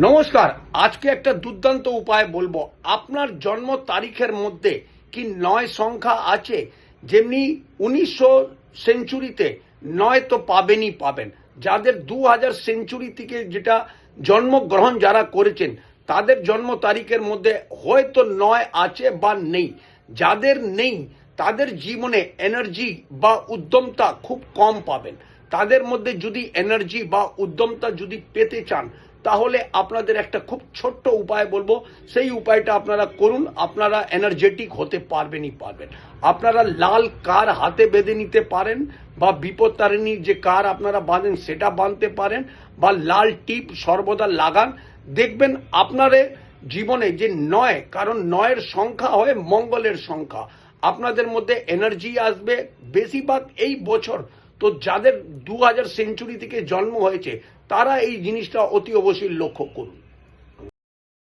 নমস্কার। আজকে একটা দুর্দান্ত উপায় বলবো। আপনার জন্ম তারিখের মধ্যে কি 9 সংখ্যা আছে? যেমনি 1900 সেঞ্চুরিতে 9 তো পাবেনই পাবেন। যাদের 2000 সেঞ্চুরি থেকে যেটা জন্মগ্রহণ যারা করেছেন তাদের জন্ম তারিখের মধ্যে হয়তো 9 আছে বা নেই। যাদের নেই তাদের জীবনে এনার্জি বা উদ্যমতা খুব কম পাবেন। তাদের মধ্যে যদি এনার্জি বা উদ্যমতা যদি পেতে চান তাহলে আপনাদের একটা খুব ছোট্ট উপায় বলবো, সেই উপায়টা আপনারা করুন। আপনারা এনার্জেটিক হতে পারবেনই পারবেন। আপনারা লাল কার হাতে বেঁধে নিতে পারেন, বা বিপত্তারিণীর যে কার আপনারা বাঁধেন সেটা বাঁধতে পারেন, বা লাল টিপ সর্বদা লাগান। দেখবেন আপনাদের জীবনে যে 9, কারণ 9-এর সংখ্যা হয় মঙ্গলের সংখ্যা, আপনাদের মধ্যে এনার্জি আসবে বেশিরভাগ এই বছর। তো যাদের 2000 সেঞ্চুরি থেকে জন্ম হয়েছে তারা এই জিনিসটা অতি অবশ্যই লক্ষ্য করুন।